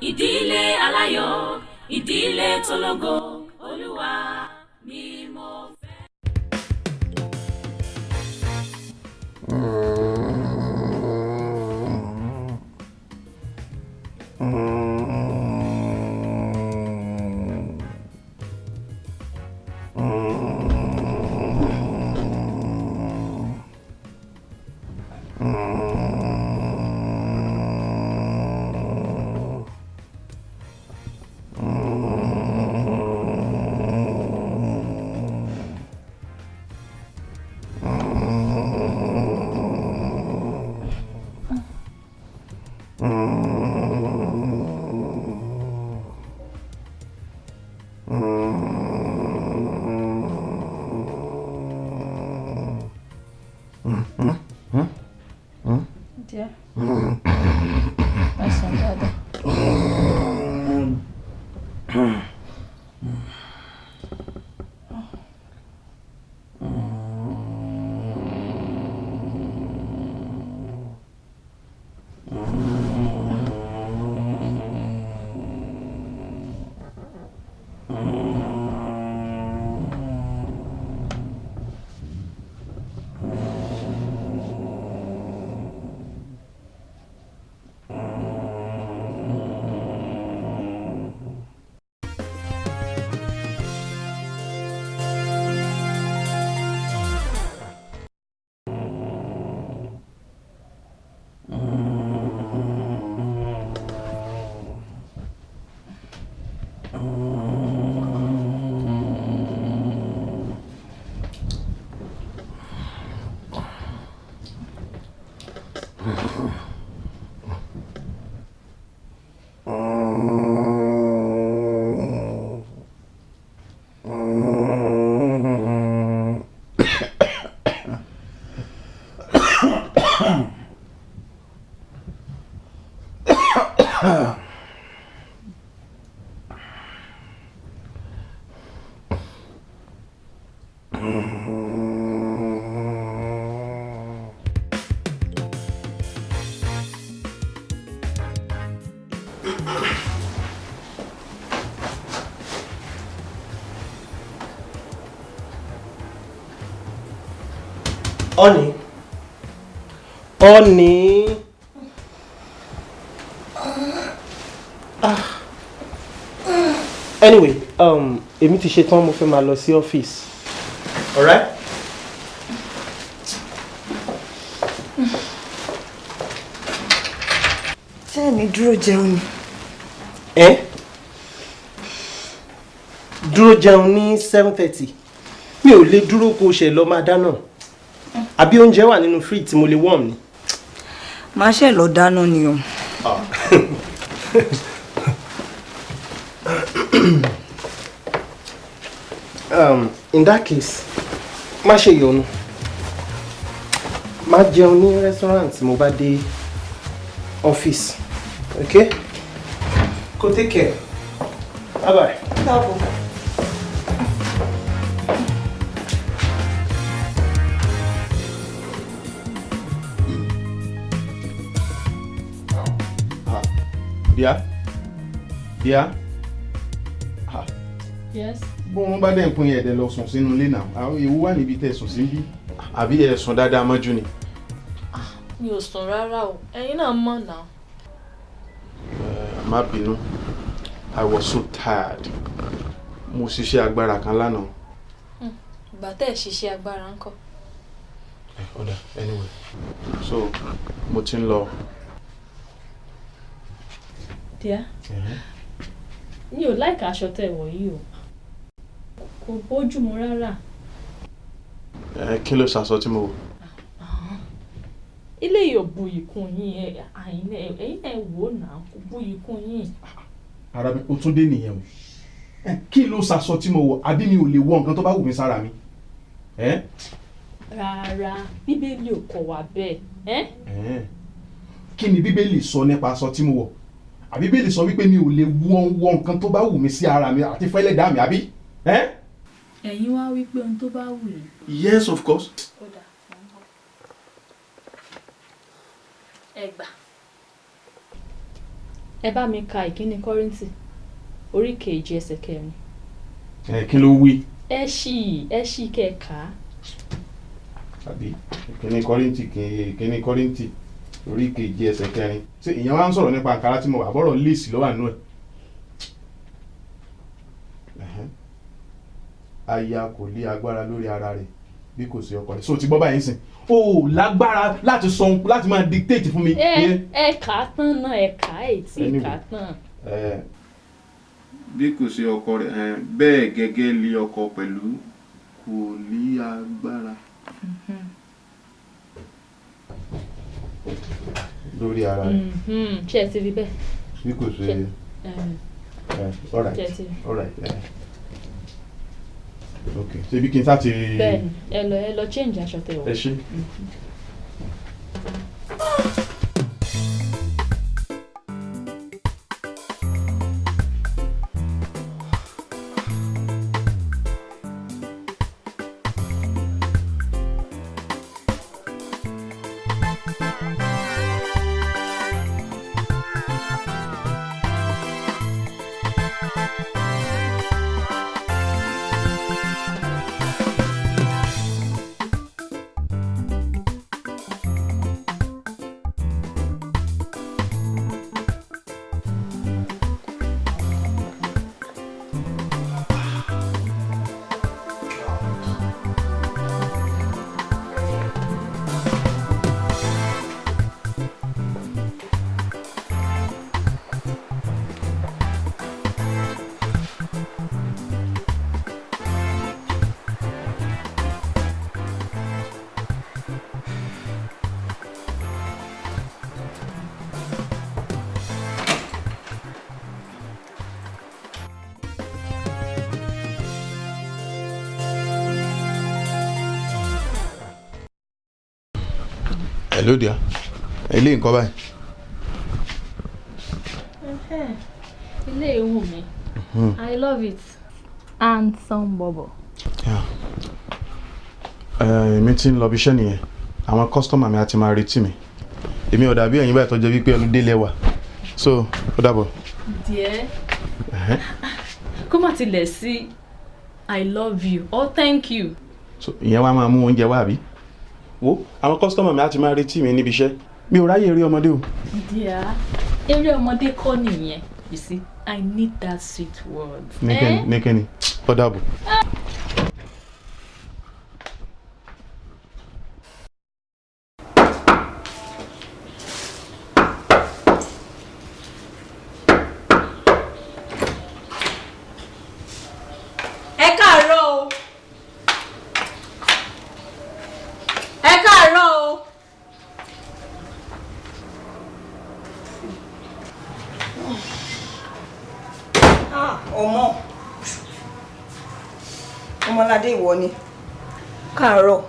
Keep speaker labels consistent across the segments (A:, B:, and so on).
A: ìdílé aláyọ̀, ìdílé tológo, Olúwa ni mo fẹ́.
B: Dear, my son, Dada.
C: Honey. Anyway, èmi ti ṣetán, mo fẹ́ máa lọ sí ọ́fíìsì. Alright?
B: Ṣé ẹni dúró jẹun ni?
C: Dúró jẹun ní 7:30. Mi ò lè dúró kó ṣe lọ máa dáná. Àbí oúnjẹ wà nínú fridge tí mo lè warm ni.
B: Máa ṣe lọ dáná ni o.
C: In that case, má ṣe yọnu. Má jẹun ní restaurant tí mo bá dé office. Okay? Go take care. Bye bye.
D: Dear?
E: Yes.
D: Bó wọn bá dẹ̀ ń pín ẹ̀dẹ̀ lọ sùn sínú ilé náà, àwọn ewu wà níbi tẹ́ sùn sí bí. Àbí ẹ sùn dáadáa mọ́jú ni?
E: Mi ò sùn rárá o, ẹ̀yin náà mọ̀ náà.
D: Má bínú, I was so tired. Mo ṣiṣẹ́ agbára kan lánàá.
E: Ìgbà tẹ́ ẹ̀ ṣiṣẹ́ agbára ńkọ́.
D: Ọ̀dà, anyway, so mo ti ń lọ.
E: Dear, mi ò like aṣọ tẹ́ wọ̀ yìí o. Kò bójú mu rárá.
D: Kí ló ṣaṣọ tí mo wọ̀?
E: Ilé yìí ò buyì kún yín, ẹ̀yin náà wò náà kò buyì kún yín.
D: Ara mi, ó tún dé nìyẹn o. Kí ló ṣaṣọ tí mo wọ̀? Àbí mi ò lè wọ nǹkan tó bá wù mí sára mi?
E: Rárá, Bíbélì ò kọ́ wa bẹ́ẹ̀.
D: Kí ni Bíbélì sọ nípa aṣọ tí mo wọ̀? Àbí Bíbélì sọ wípé mi ò lè wọ nǹkan tó bá wù mí sí ara mi àti fún ẹlẹ́dàá mi, àbí?
E: Ẹ̀yin wá wípé ohun tó bá wù yín.
D: Yes, of course.
E: Ẹ gbà. ẹ bá mi ka ìkíní Kọ́ríńtì orí kejì ẹsẹ̀ kẹrin.
D: Kí ló wí?
E: ẹ ṣí kẹka.
D: Àbí ìkíní Kọ́ríńtì orí kejì ẹsẹ̀ kẹrin. Ṣé ìyẹn wá ń sọ̀rọ̀ nípa àǹkárá tí mo wà bọ́rọ̀ léèsì ló wà nínú ẹ̀? Aya kò lé agbára lórí ara rẹ̀ bí kò sí ọkọ rẹ̀. So ti gbọ́ báyìí sìn. O lágbára láti sọ láti máa dictate fún mi.
E: Ẹ kà á tán náà ẹ kà á ètí kà á tán.
D: Bí kò sí ọkọ rẹ̀ bẹ́ẹ̀ gẹ́gẹ́ lé ọkọ pẹ̀lú kò lé agbára lórí ara rẹ̀.
E: Ṣé ẹ ti rí bẹ́ẹ̀?
D: Bí kò sí all right. Okay. Ṣé bí kí n sá ti.
E: Bẹ́ẹ̀ni ẹ lọ change aṣọ tẹ wọ̀.
D: Ẹ ṣé. Hello dear. Ilé nǹkan báyìí.
E: Ilé WUMI. I love it. Handsome bobo.
D: Èmi tí ń lọ bí iṣẹ́ nìyẹn. Àwọn customer mi á ti máa retí mi. Èmi ò dàbí ẹ̀yin báyìí tó jẹ́ wípé olùdé lẹ́wà. So, ó dàbọ̀.
E: Dear. Kó má tilẹ̀ sí I love you or thank you.
D: So, ìyẹn wá máa mú oúnjẹ wá àbí? Wo àwọn customer mi á ti máa retí mi níbi iṣẹ́. Mi ò ráyè eré ọmọdé o.
E: Dear, eré ọmọdé kọ́ nìyẹn. You see, I need that sweet word.
D: Nìkẹ́ni, ó dàbọ̀.
B: Ọmọládé ìwọ ni. Káàárọ̀.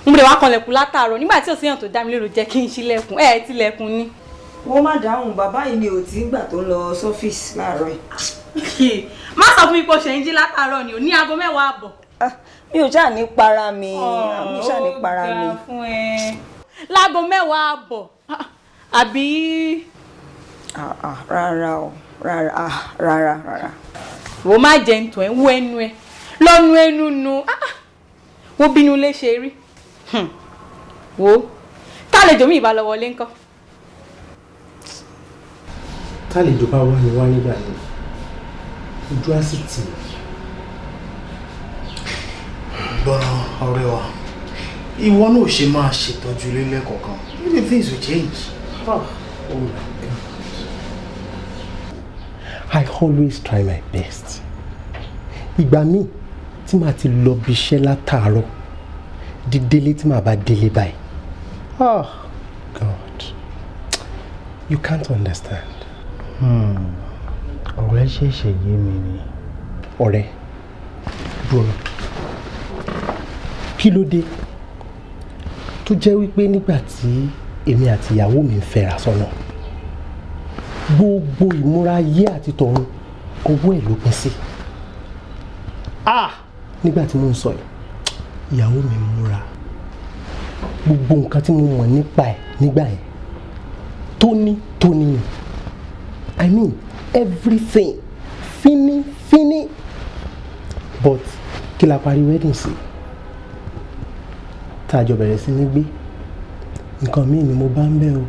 F: Mo lè wá kanlẹ̀kùn látàárọ̀ nígbà tí òsíyàn tó dá mi lérò jẹ́ kí n ṣílẹ̀kùn. Ẹ tilẹ̀kùn ni.
B: Wọ́n má dáhùn bàbá yìí ni ò tí ń gbà tó ń lọ sọ́fíìsì láàárọ̀ yìí.
F: Má sọ fún mi pé o ṣe ń jí látàárọ̀ ni ò ní aago 10 àbọ̀.
B: Mi ò ṣáà ní para mi. Mi ò ṣáà ní para mi.
F: Láago 10 àbọ̀. Àbí.
B: Rárá o. Rárá.
F: Wo má jẹ ntọ́ ẹ̀ wọ ẹnu ẹ lọ́nu ẹnu nu wo bínú lè ṣe rí wo tálejò mi ìbá lọ wọlé ńkọ́.
C: Tálejò bá wà ní wá nígbà yẹn ojú á sì tì í.
G: Gbọ́n ọ̀rẹ́ wa ìwọ náà ṣe máa ṣètọ́jú ilé lẹ́kọ̀ọ̀kan maybe things will change.
C: Oh my God. I always try my best. Ìgbà míì tí màá ti lọ bí iṣẹ́ látàárọ̀ di délé tí màá bá délé báyìí. Oh God, you can't understand.
G: Ọ̀rẹ́ ṣẹ̀ṣẹ̀ yé mi ni.
C: Ọ̀rẹ́ dúró. Kí ló dé tó jẹ́ wípé nígbà tí èmi àti ìyàwó mi ń fẹ́ra sọ́nà gbogbo ìmúra ayé àti tọ̀run ọwọ́ ẹ̀ ló pín sí. Nígbà tí mo ń sọ yìí ìyàwó mi múra gbogbo nǹkan tí mo mọ̀ nípa ẹ̀ nígbà yẹn tóní ni. I mean everything fíní. But kí la parí wedding sí tá a jọ bẹ̀rẹ̀ sí ní gbé nǹkan míì ni mo bá ń bẹ̀ o.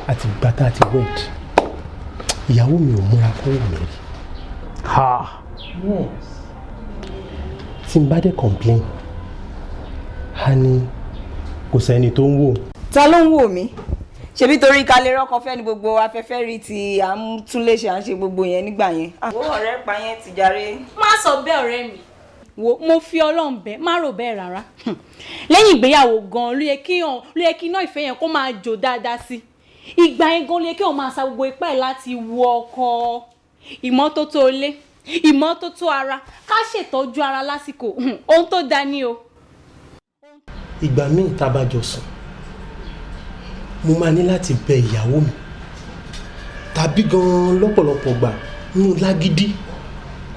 C: Àti ìgbà tá a ti wed ìyàwó mi ò múra kó wù mí rí. Yes. Tí n bá dé complain a ní kò sẹ́ni tó ń wò.
B: Ta ló ń wò mí? Ṣebí torí ká lè rọ́kọ fẹ́ ni gbogbo afẹ́fẹ́ rí ti à ń tún lè ṣe à ń ṣe gbogbo yẹn nígbà yẹn. Wo ọ̀rẹ́ pa yẹn ti jàre.
E: Má sọ bẹ́ẹ̀ ọ̀rẹ́ mi.
F: Wo mo fi Ọlọ́run bẹ̀ má rò bẹ́ẹ̀ rárá. Lẹ́yìn ìgbéyàwó gan ló yẹ kí iná ìfẹ́ yẹn kó máa jò dáadáa sí. Ìgbà yẹn gan ló yẹ kí wọ́n máa sa gbogbo ipá ẹ̀ láti wo ọkọ. Ìmọ́tótó ilé, ìmọ́tótó ara, ká ṣètọ́jú ara lásìkò. Ohun tó dá ní o.
C: Ìgbà míì tá bá jọ sùn mo máa ní láti bẹ ìyàwó mi tàbí gan lọ́pọ̀lọpọ̀ gbà nínú lágídí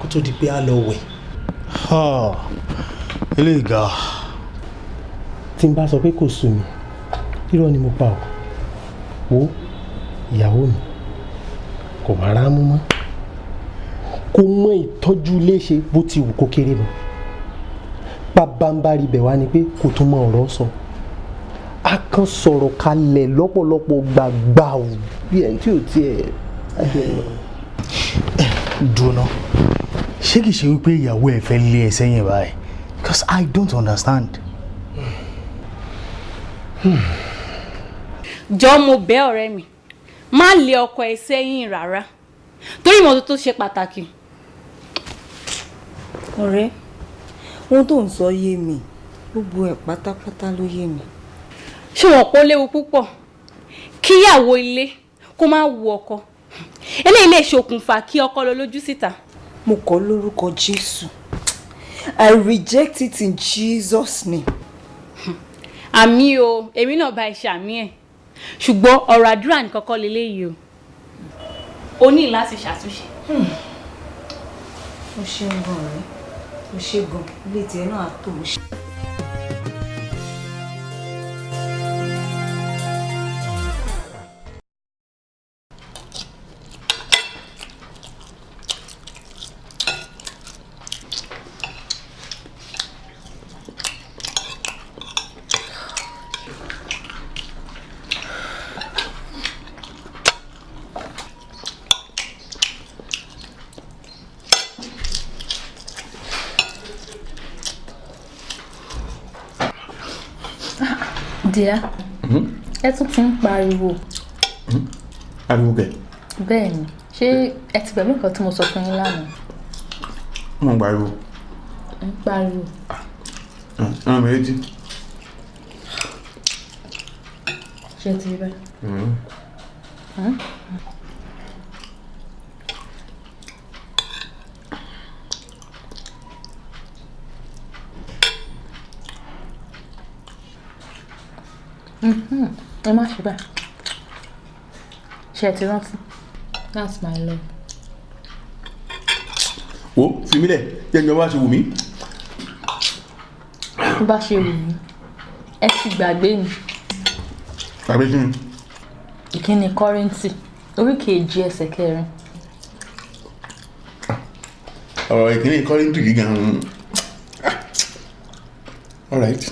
C: kó tó di pé a lọ wẹ̀.
G: Eléyìí ga.
C: Tí n bá sọ pé kò sú mi irọ́ ni mo pa ọ́. Wo ìyàwó mi kò má rá mú mọ́, kò mọ ìtọ́jú ilé ṣe bó ti wù kó kéré mọ́. Pabambari bẹ̀ wá ni pé kò tún mọ ọ̀rọ̀ sọ. A kan sọ̀rọ̀ kalẹ̀ lọ́pọ̀lọpọ̀ gbàgbà ò bí ẹ̀ tí ò tiẹ̀
G: dùnà. Ṣé kìí ṣe wípé ìyàwó ẹ̀ fẹ́ lé ẹ sẹ́yìn báyìí? Because I don't understand.
F: Jọ̀ọ́ mo bẹ̀ ọ̀rẹ́ mi má lé ọkọ ẹ sẹ́yìn rárá torí ìmọ́tótó ṣe pàtàkì.
B: Ọ̀rẹ́, ohun tó ń sọ yé mi, gbogbo ẹ̀ pátápátá ló yé mi.
F: Ṣé wọn kò léwu púpọ̀ kíyàwó ilé kó má wu ọkọ? Eléyìí lè ṣokùnfà kí ọkọ lọ lójú síta.
B: Mo kọ̀ lórúkọ Jésù. I reject it in Jesus' name.
F: Àmì o, èmi náà bá iṣẹ́ àmì ẹ̀. Ṣùgbọ́n ọ̀rọ̀ àdúrà nìkan kọ́ leléyìí o. O ní láti ṣàtúnṣe.
B: Ó ṣe ń gan ọ̀rẹ́, ó ṣe gan, ilé tiẹ̀ náà á tó o ṣe.
E: Dear, ẹ tún ti ń pariwo.
D: Ariwo kẹ̀.
E: Bẹ́ẹ̀ ni, ṣé ẹ ti gbàgbé nǹkan tí mo sọ fún yín lánàá?
D: Mo ń pariwo.
E: Ń pariwo.
D: Ọ̀nà mi létí.
E: Ṣé ti rí báyìí? Ẹ má ṣe báyìí. Ṣé ẹ ti rántí? That's my love.
D: Wo fi mí lẹ̀ jẹ́ ìjọba bá ṣe wù mí.
E: Bí bá ṣe wù mí, ẹ ti gbàgbé ni.
D: Gbàgbé kí ni?
E: Ìkíni Kọ́ríńtì, orí kejì ẹsẹ̀ kẹrin.
D: Ọ̀rọ̀ ìkíní Kọ́ríńtì gíga. All right.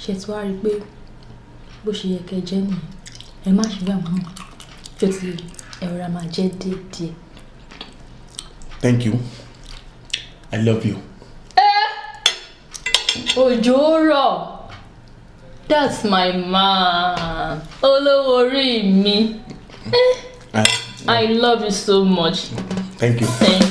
E: Ṣé tí wàá rí i pé bó ṣe yẹ kẹ́ jẹ́ nìyẹn, ẹ má ṣe bá wọn tó ti ẹ̀rọ ra máa jẹ́ déédéé.
D: Thank you. I love you.
E: Òjò rọ̀. That's my man. Olówó orí mi. I love you so much.
D: Thank you.
E: Thank you.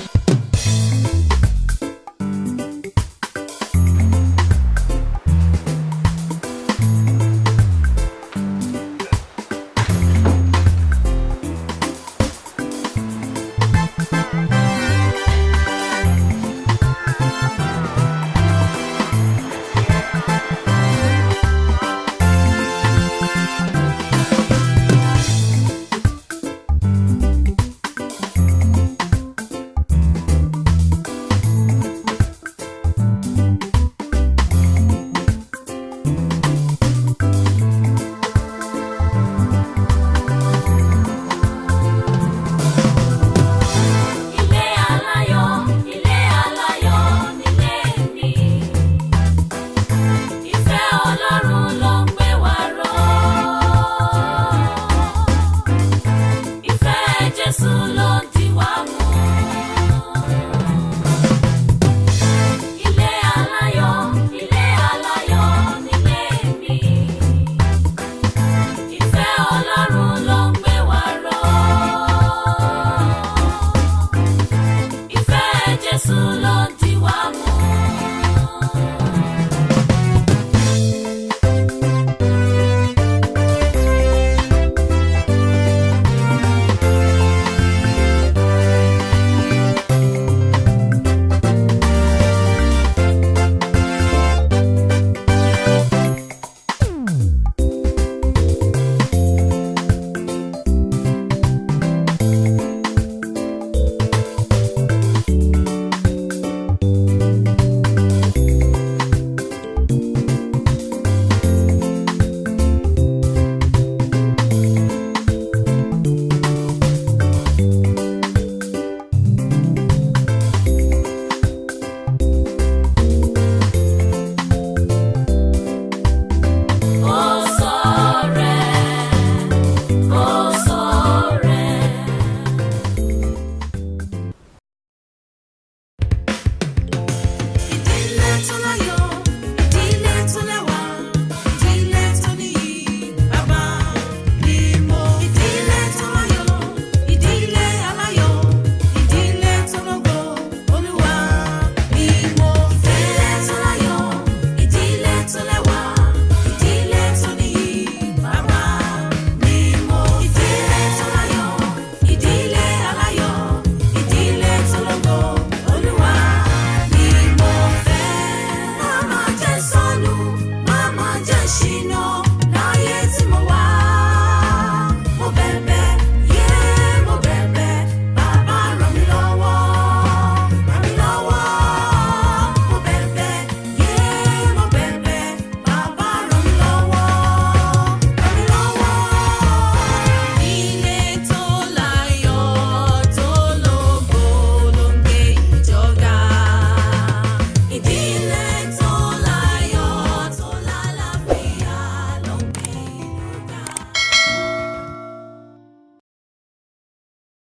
A: Jésù lọ.